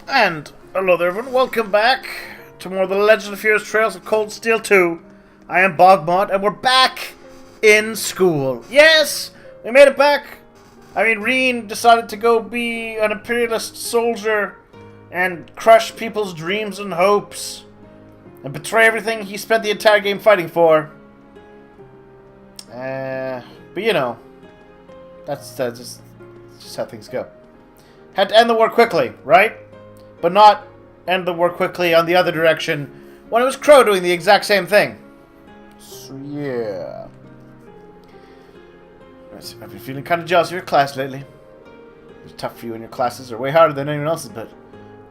And hello there everyone, welcome back to more of the Legend of Heroes Trails of Cold Steel 2. I am BogMod and we're back in school. Yes, we made it back. I mean, Reen decided to go be an imperialist soldier and crush people's dreams and hopes and betray everything he spent the entire game fighting for. But you know, that's just how things go. Had to end the war quickly, right? But not end the war quickly on the other direction when it was Crow doing the exact same thing. So yeah. I've been feeling kind of jealous of your class lately. It's tough for you and your classes are way harder than anyone else's, but it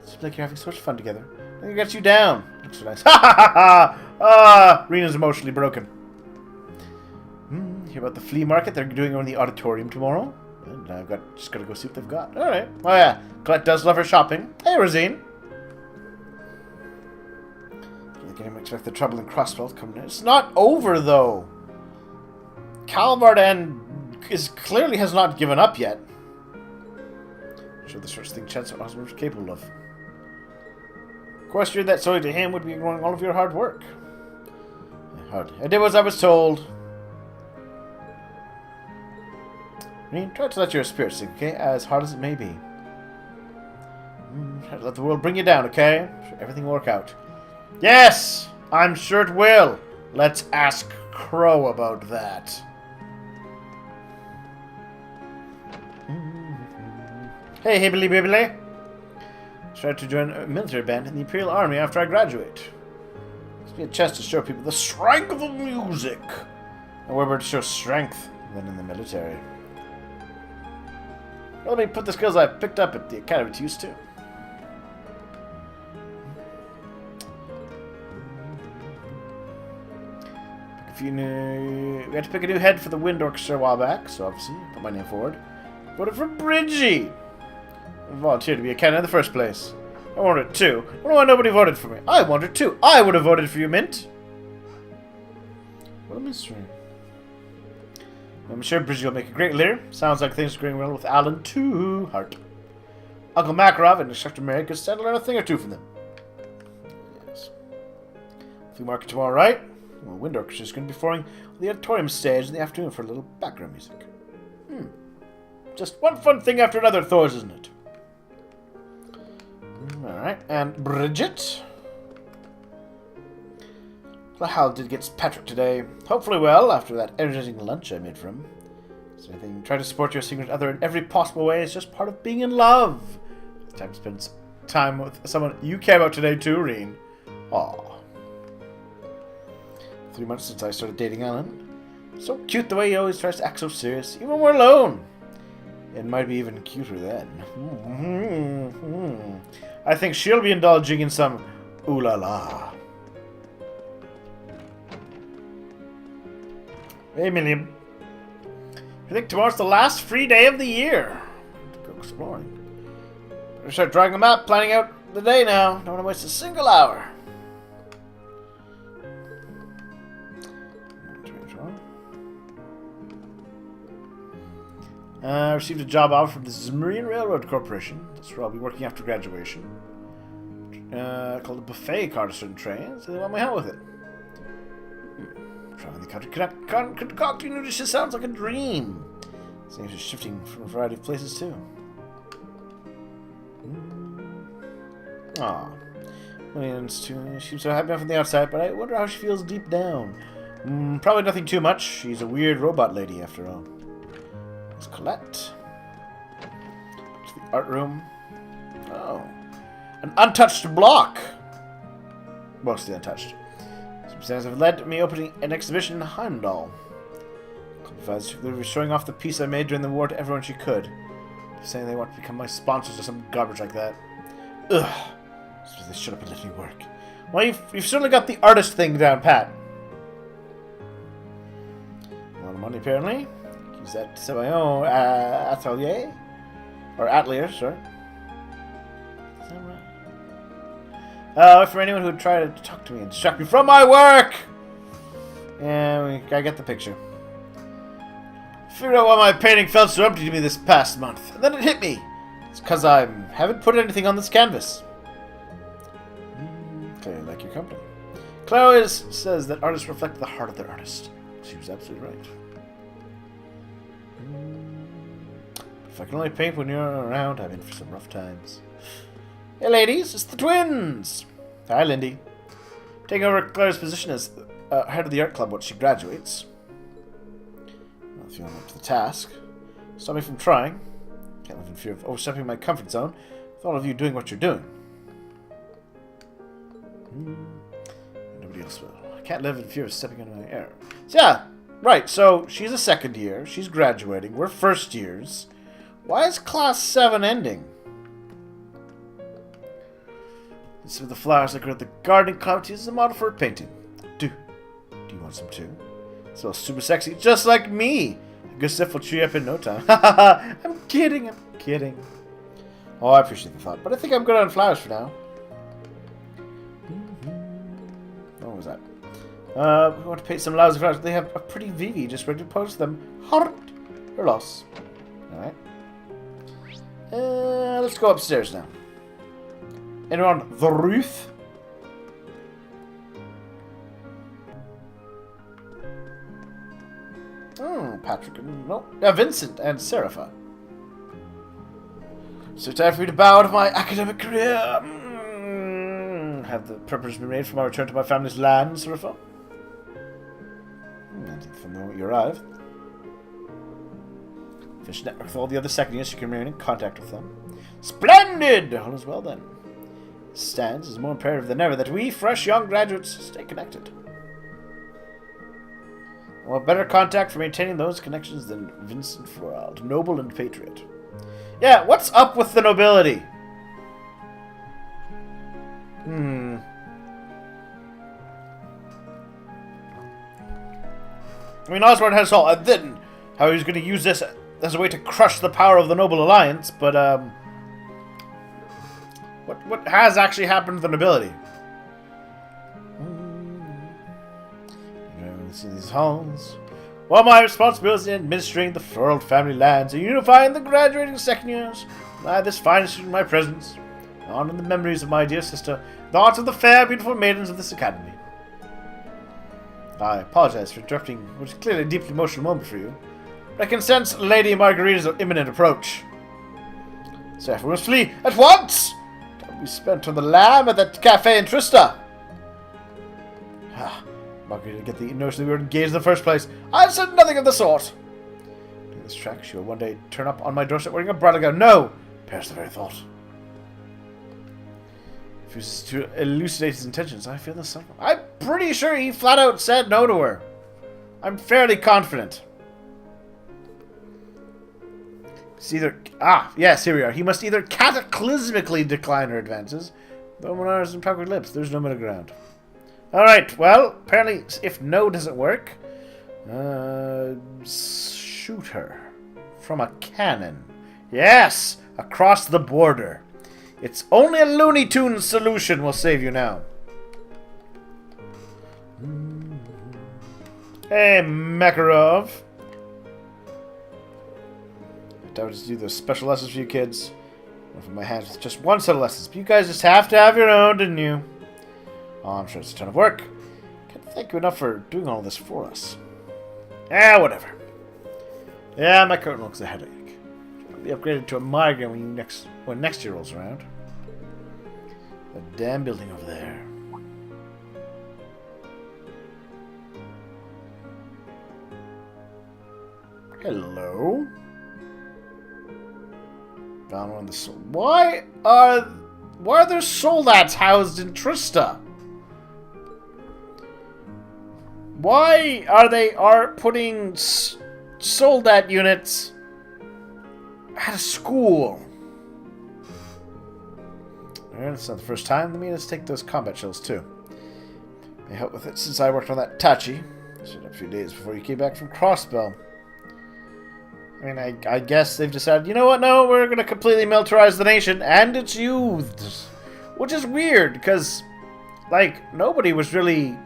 seems like you're having so much fun together. I think it gets you down. Looks so nice. Ha ha ha ha! Ah, Rena's emotionally broken. Hear about the flea market they're doing over in the auditorium tomorrow? And I've just got to go see what they've got. Alright. Oh yeah, Colette does love her shopping. Hey, Rosine. I can't expect the trouble in Crossbell to come in. It's not over, though. Calvardan clearly has not given up yet. Sure, the sort of thing Chancellor Osborne was capable of. Of course, you're that sorry to him would be ignoring all of your hard work. I did as I was told. Try to let your spirit sink, okay? As hard as it may be. Try to let the world bring you down, okay? I'm sure everything will work out. Yes! I'm sure it will. Let's ask Crow about that. Hey, hibbly bibbly. Try to join a military band in the Imperial Army after I graduate. Gives me a chance to show people the strength of the music. And where better to show strength than in the military. Let me put the skills I picked up at the academy to use too. We had to pick a new head for the Wind Orchestra a while back, so obviously I put my name forward. Voted for Bridgie! I volunteered to be a candidate in the first place. I wanted it too. I don't know why nobody voted for me. I wanted too. I would have voted for you, Mint. What a mystery. I'm sure Bridgie will make a great leader. Sounds like things are going well with Alan too. Heart. Uncle Makarov and Instructor Mary could stand to learn a thing or two from them. Yes. Flea market tomorrow, right? Well, Wind Orchestra is going to be performing on the auditorium stage in the afternoon for a little background music. Just one fun thing after another, Thor's, isn't it? Alright, and Bridget. Hal did get Patrick today. Hopefully well, after that energizing lunch I made for him. So anything, try to support your significant other in every possible way is just part of being in love. It's time to spend time with someone you care about today too, Reen. Aww. 3 months since I started dating Alan. So cute the way he always tries to act so serious, even when we're alone. It might be even cuter then. I think she'll be indulging in some ooh la la. Hey, Milliam. I think tomorrow's the last free day of the year. To go exploring. Better start drawing a map, planning out the day now. Don't want to waste a single hour. I received a job offer from the Zimrian Railroad Corporation. That's where I'll be working after graduation. Called a buffet cartison train, so they want my help with it. Traveling the country, concocting new dishes sounds like a dream. Seems you're shifting from a variety of places too. Aw. She seems so happy from the outside, but I wonder how she feels deep down. Probably nothing too much. She's a weird robot lady after all. There's Colette. To the art room. Oh. An untouched block! Mostly untouched. Circumstances have led me opening an exhibition in Heimdall. They were showing off the piece I made during the war to everyone she could. Saying they want to become my sponsors or some garbage like that. Ugh. Suppose they shut up and let me work. Well, you've certainly got the artist thing down pat. A lot of money, apparently. Use that to my own atelier. Or atelier, sorry. Is that right? For anyone who would try to talk to me and distract me from my work! Yeah, I get the picture. Figured out why my painting felt so empty to me this past month. And then it hit me. It's because I haven't put anything on this canvas. Clearly like your company. Chloe says that artists reflect the heart of their artist. She was absolutely right. If I can only paint when you're around, I'm in for some rough times. Hey ladies, it's the twins! Hi Lindy. Taking over Claire's position as head of the art club once she graduates. Not feeling up to the task. Stop me from trying. Can't live in fear of overstepping my comfort zone with all of you doing what you're doing. Nobody else will. I can't live in fear of stepping into my error. So yeah, right, so she's a second year, she's graduating, we're first years. Why is class 7 ending? This is the flowers that grow at the gardening club as a model for a painting. Do you want some too? It smells super sexy, just like me. A good stuff will cheer you up in no time. I'm kidding. Oh, I appreciate the thought, but I think I'm good on flowers for now. What was that? We want to paint some lousy flowers. They have a pretty Vivi just ready to post them. Heart or loss. Alright. Let's go upstairs now. Anyone on the roof? Patrick and... No. Vincent and Serapha. So time for me to bow out of my academic career. Have the preparation been made for my return to my family's land, Serapha? From the moment you arrive. Fish network with all the other second years, you can remain in contact with them. Splendid! All is well then. It stands as more imperative than ever that we, fresh young graduates, stay connected. What better contact for maintaining those connections than Vincent Forald, noble and patriot? Yeah, what's up with the nobility? I mean, Osborne has all, then how he's going to use this as a way to crush the power of the Noble Alliance, but, what has actually happened to the nobility? See these halls. While my responsibility in administering the Forald family lands and unifying the graduating second years, I this fine student in my presence, on in the memories of my dear sister, the hearts of the fair, beautiful maidens of this academy. I apologize for interrupting what is clearly a deeply emotional moment for you, but I can sense Lady Margarita's imminent approach. So if we must flee at once! Time we spent on the lamb at that cafe in Trista. Margarita get the notion that we were engaged in the first place. I've said nothing of the sort. In this track, she will one day turn up on my doorstep wearing a bridal gown. No! Perish the very thought. If he was to elucidate his intentions, I feel the same. I'm pretty sure he flat out said no to her. I'm fairly confident. It's either... yes, here we are. He must either cataclysmically decline her advances, though Monara's and puckered lips. There's no middle ground. Alright, well, apparently if no doesn't work, shoot her from a cannon. Yes, across the border. It's only a Looney Tunes solution will save you now. Hey, Makarov. I would just do those special lessons for you kids. From my hands with just one set of lessons. But you guys just have to have your own, didn't you? Oh, I'm sure it's a ton of work. Can't thank you enough for doing all this for us. Whatever. Yeah, my curtain looks a headache. I'll be upgraded to a migraine when next year rolls around. That damn building over there. Hello? Found one of the why are there soldats housed in Trista? Why are they putting soldat units at a school? It's not the first time. Let me just take those combat shells too. May help with it since I worked on that Tachi. Just a few days before you came back from Crossbell. I mean, I guess they've decided, you know what, no, we're going to completely militarize the nation and its youths. Which is weird, because, like, nobody was really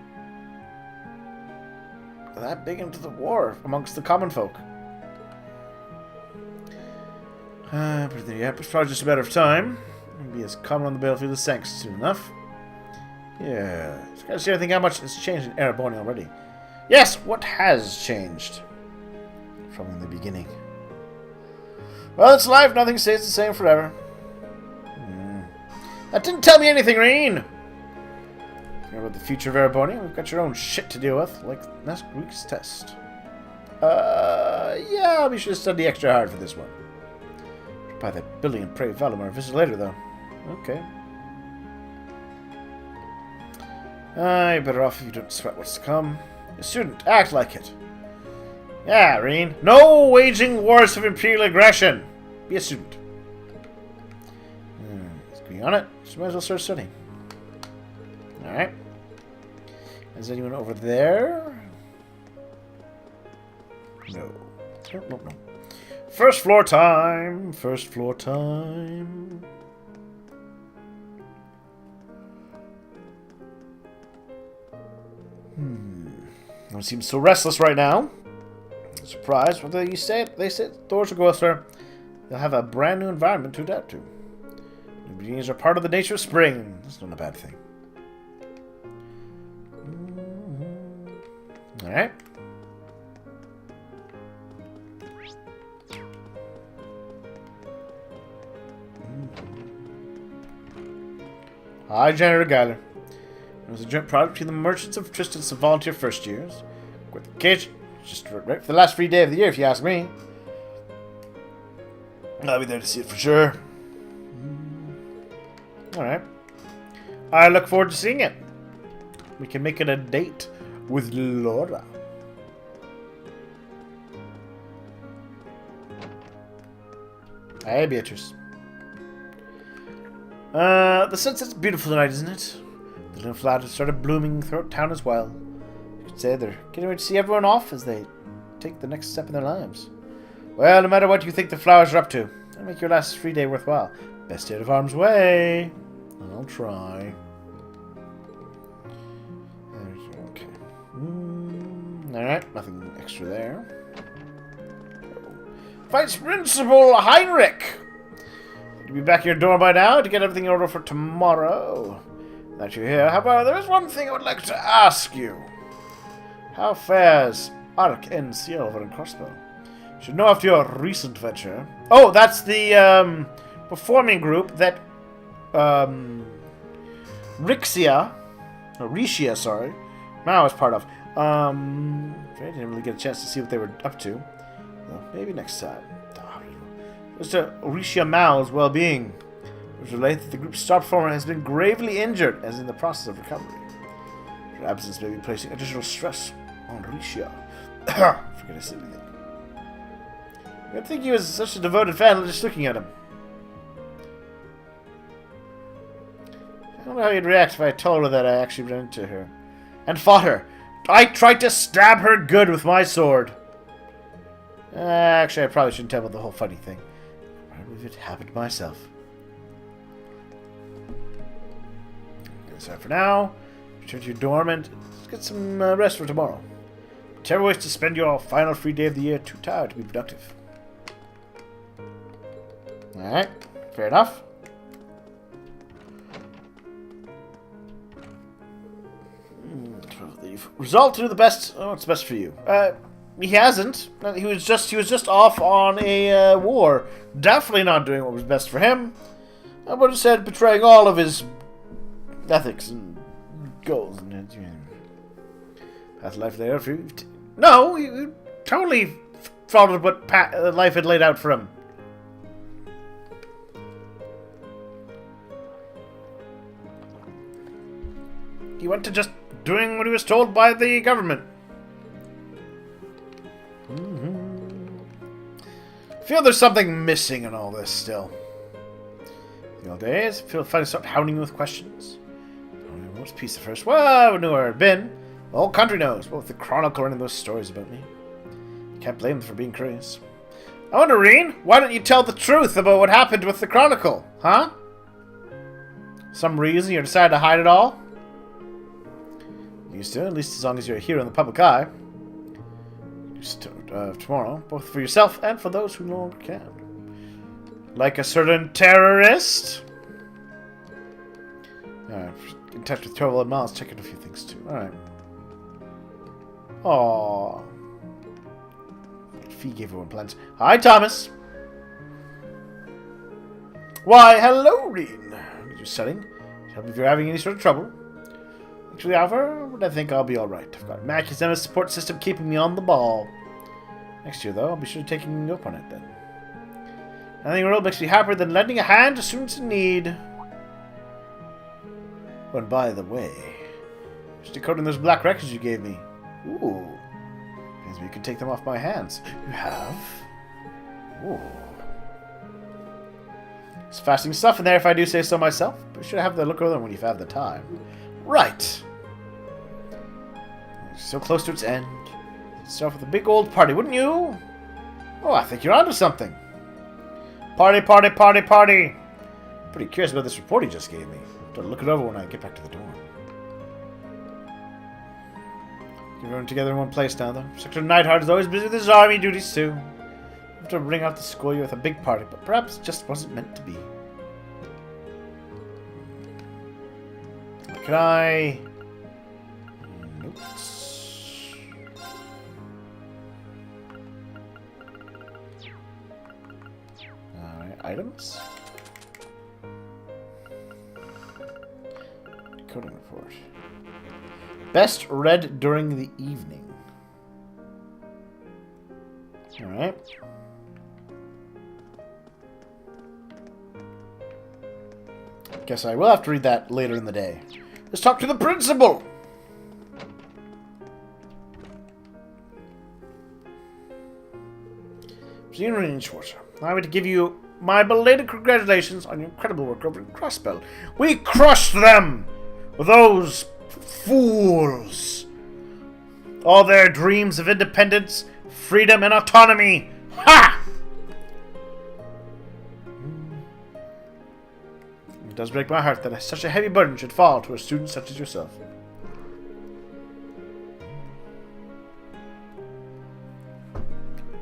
that big into the war amongst the common folk. But yeah, it's probably just a matter of time. It'll be as common on the battlefield as Sanks soon enough. Yeah. Just gotta see, I think, how much has changed in Erebony already. Yes, what has changed? From the beginning. Well, it's life. Nothing stays the same forever. That didn't tell me anything, Reen! About the future of Erebony, we've got your own shit to deal with, like last week's test. Yeah, I'll be sure to study extra hard for this one. Buy that Billy and pray Valimar visit later, though. Okay. You're better off if you don't sweat what's to come. A student, act like it. Yeah, Reen. No waging wars of imperial aggression. Be a student. Let's agree on it. So might as well start studying. Alright. Is anyone over there? No. No. First floor time. First floor time. Everyone seems so restless right now. Surprised. What did you say? They said doors will go elsewhere. They'll have a brand new environment to adapt to. New beginnings are part of the nature of spring. That's not a bad thing. Alright. Hi, Janitor Geiler. It was a joint product between the merchants of Tristan's and volunteer first years. With the kitchen, just right for the last free day of the year, if you ask me. I'll be there to see it for sure. Alright. I look forward to seeing it. We can make it a date with Laura. Hey, Beatrice. The sunset's beautiful tonight, isn't it? The little flowers have started blooming throughout town as well. You could say they're getting ready to see everyone off as they take the next step in their lives. Well, no matter what you think the flowers are up to, it'll make your last free day worthwhile. Best stay out of harm's way. I'll try. Okay. Alright, nothing extra there. Vice Principal Heinrich! You'll be back at your door by now to get everything in order for tomorrow. That you're here. However, there is one thing I would like to ask you. How fares Ark NCL over in Crossbell? You should know after your recent venture. Oh, that's the performing group that Rixia, Mao was part of. I didn't really get a chance to see what they were up to. Well, maybe next time. As to Rixia Mao's well-being, it was related that the group's star performer has been gravely injured and is in the process of recovery. Her absence may be placing additional stress on Rixia. Forget a silly thing. I think he was such a devoted fan just looking at him. I don't know how he'd react if I told her that I actually ran into her. And fought her. I tried to stab her good with my sword. Actually, I probably shouldn't tell about the whole funny thing. I believe it happened myself. So for now, return to your dorm and get some rest for tomorrow. Whichever ways to spend your final free day of the year, too tired to be productive. Alright, fair enough. Resolve to do the best. Oh, what's best for you? He hasn't. He was just off on a war. Definitely not doing what was best for him. I would have said betraying all of his ethics and goals. That's life laid out for you. No, he totally followed what life had laid out for him. He went to just doing what he was told by the government. I feel there's something missing in all this still. The old days, I feel if I start hounding you with questions. What's piece of first? Well, I knew where I'd been. The whole country knows, both the Chronicle and those stories about me. Can't blame them for being curious. I wonder, Reen, why don't you tell the truth about what happened with the Chronicle, huh? Some reason you decided to hide it all? Used to, at least as long as you're here in the public eye. Tomorrow, both for yourself and for those who no longer can. Like a certain terrorist? Alright, in touch with 12 miles, checking a few things too. Alright. Aww. Fee gave everyone plans. Hi, Thomas! Why, hello, Reen! You're selling? Tell me if you're having any sort of trouble. Actually, however, I think I'll be alright. I've got Mackie's MS support system keeping me on the ball. Next year, though, I'll be sure to take you up on it then. Nothing in the world makes me happier than lending a hand to students in need. Oh, and by the way, just decoding those black records you gave me. Ooh. Means we can take them off my hands. You have? Ooh. It's fascinating stuff in there if I do say so myself. But should have the look over them when you have the time. Right. So close to its end. Start with a big old party, wouldn't you? Oh, I think you're onto something. Party, party, party, party. Pretty curious about this report he just gave me. I'll look it over when I get back to the dorm. Get everyone together in one place now, though. Secretary Neidhart is always busy with his army duties, too. I have to bring out the school year with a big party, but perhaps it just wasn't meant to be. Can I... Notes. Alright, items. Decoding report. Best read during the evening. Alright. Guess I will have to read that later in the day. Let's talk to the principal! Senior Schwarzer, I want to give you my belated congratulations on your incredible work over in Crossbell. We crushed them! Those fools! All their dreams of independence, freedom, and autonomy! Ha! It does break my heart that such a heavy burden should fall to a student such as yourself.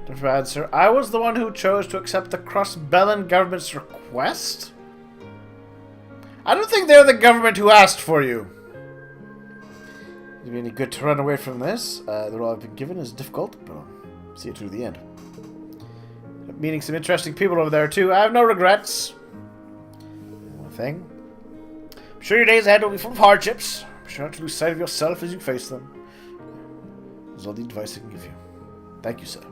Don't bad, sir. I was the one who chose to accept the Crossbellan government's request? I don't think they're the government who asked for you. It'd be any good to run away from this. The role I've been given is difficult, but I'll see it through the end. I'm meeting some interesting people over there, too. I have no regrets. One thing. I'm sure your days ahead will be full of hardships. I'm sure not to lose sight of yourself as you face them. That's all the advice I can give you. Thank you, sir.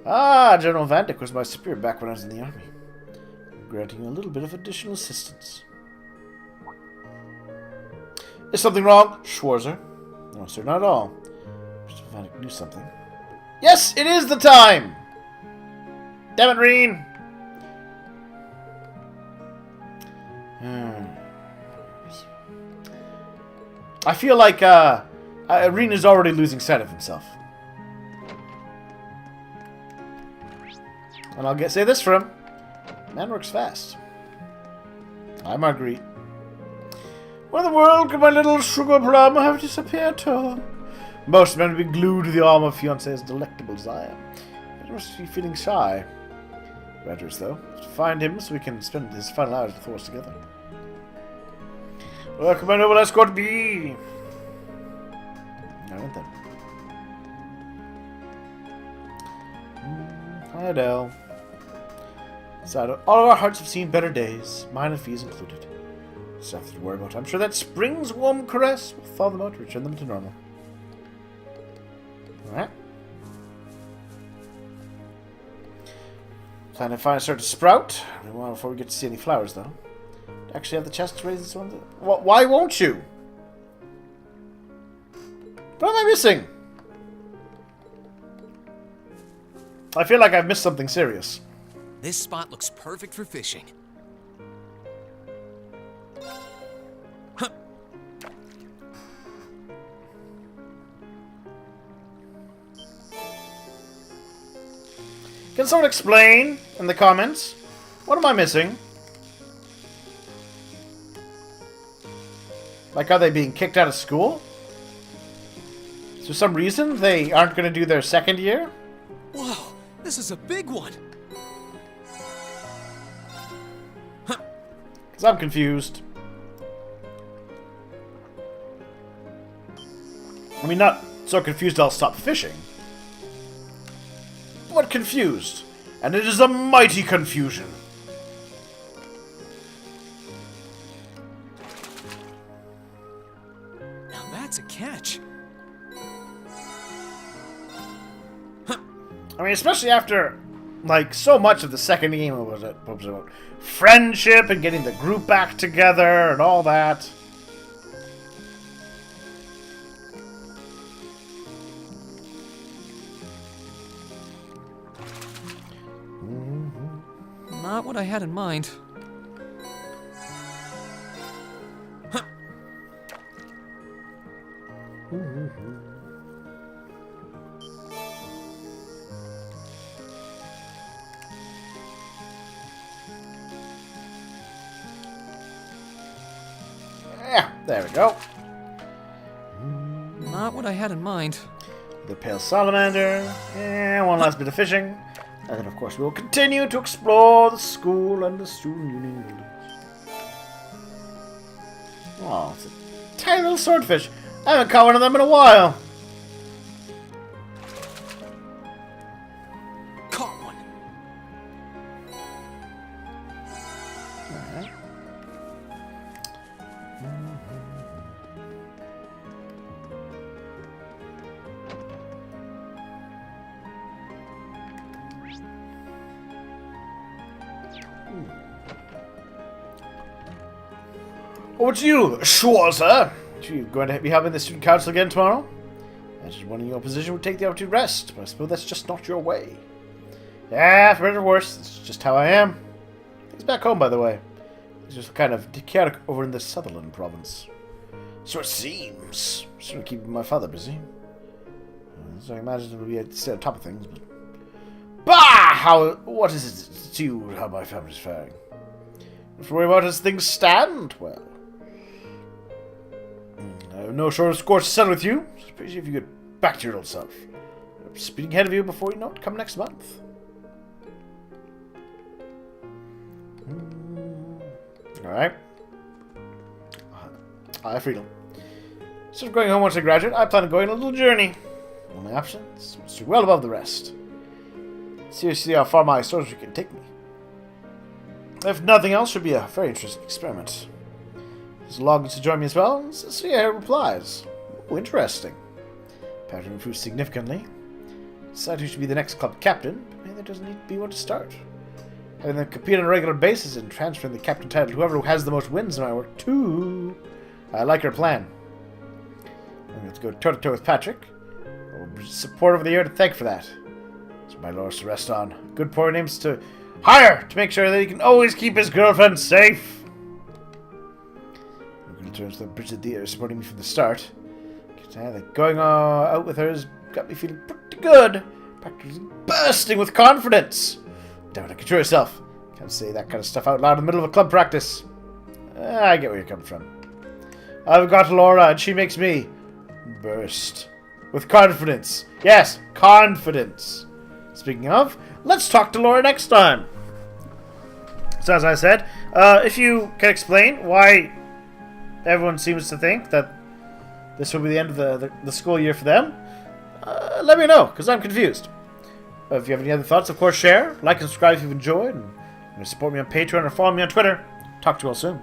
Ah, General Van Dyck was my superior back when I was in the army. I'm granting you a little bit of additional assistance. Is something wrong, Schwarzer? No, sir, not at all. Mr. Van Dyck knew something. Yes, it is the time! Damn it, Reen! I feel like Reen is already losing sight of himself. And I'll say this for him. Man works fast. Hi, Marguerite. Where in the world could my little sugar plum have disappeared to? Most men would be glued to the arm of fiancé as delectable as I am. But must be feeling shy. Rogers, though. To find him so we can spend his final hours with us together. Where could my noble escort be? I went then. Hi, Adele. Sad. All of our hearts have seen better days, mine and Fee's included. There's nothing to worry about. I'm sure that spring's warm caress will thaw them out and return them to normal. Alright. Time to finally start to sprout. Well, before we get to see any flowers, though. Actually have the chest to raise this one. Why won't you? What am I missing? I feel like I've missed something serious. This spot looks perfect for fishing. Huh. Can someone explain in the comments? What am I missing? Like, are they being kicked out of school? Is there some reason they aren't going to do their second year? Whoa, This is a big one. Because I'm confused. I mean, not so confused I'll stop fishing. But confused. And it is a mighty confusion. Now that's a catch. I mean, especially after, like, so much of the second game was about friendship and getting the group back together and all that. Not what I had in mind. Yeah, there we go. Not what I had in mind. The pale salamander, and one last bit of fishing. And then, of course, we'll continue to explore the school and the student union buildings. Oh, it's a tiny little swordfish. I haven't caught one of them in a while. Caught one. Alright. Over to you, Schwarzer. Are you going to be having the student council again tomorrow? I just one in your position would take the opportunity to rest, but I suppose that's just not your way. Yeah, for better or worse, it's just how I am. Things back home, by the way. It's just kind of chaotic over in the Sutherland province. So it seems. Sort of keeping my father busy. So I imagine it will be at the top of things, but... Bah! What is it to you how my family's faring? Don't worry about as things stand, well. I have no short of scores to settle with you. So appreciate if you get back to your old self. I'm speeding ahead of you before you know it come next month. Alright. Hi, Friedel. Instead of going home once I graduate, I plan on going on a little journey. All my options, which are well above the rest. See how far my story can take me. If nothing else, should be a very interesting experiment. He's logged to join me as well. Let's see how he replies. Ooh, interesting. Pattern improved significantly. Decided who should be the next club captain, but maybe there doesn't need to be one to start. Having them compete on a regular basis and transferring the captain title to whoever has the most wins in my work, too. I like your plan. I'm going to go toe-to-toe with Patrick. Support over the year to thank for that. So my laurels to rest on. Good poor names to hire to make sure that he can always keep his girlfriend safe. I'm going to turn to the Bridget the supporting me from the start. Going out with her has got me feeling pretty good. Practically bursting with confidence. Damn it, control yourself. Can't say that kind of stuff out loud in the middle of a club practice. I get where you're coming from. I've got Laura, and she makes me burst with confidence. Yes, confidence. Speaking of, let's talk to Laura next time. So as I said, if you can explain why everyone seems to think that this will be the end of the school year for them, let me know, because I'm confused. If you have any other thoughts, of course, share, like, and subscribe if you've enjoyed, and support me on Patreon or follow me on Twitter. Talk to you all soon.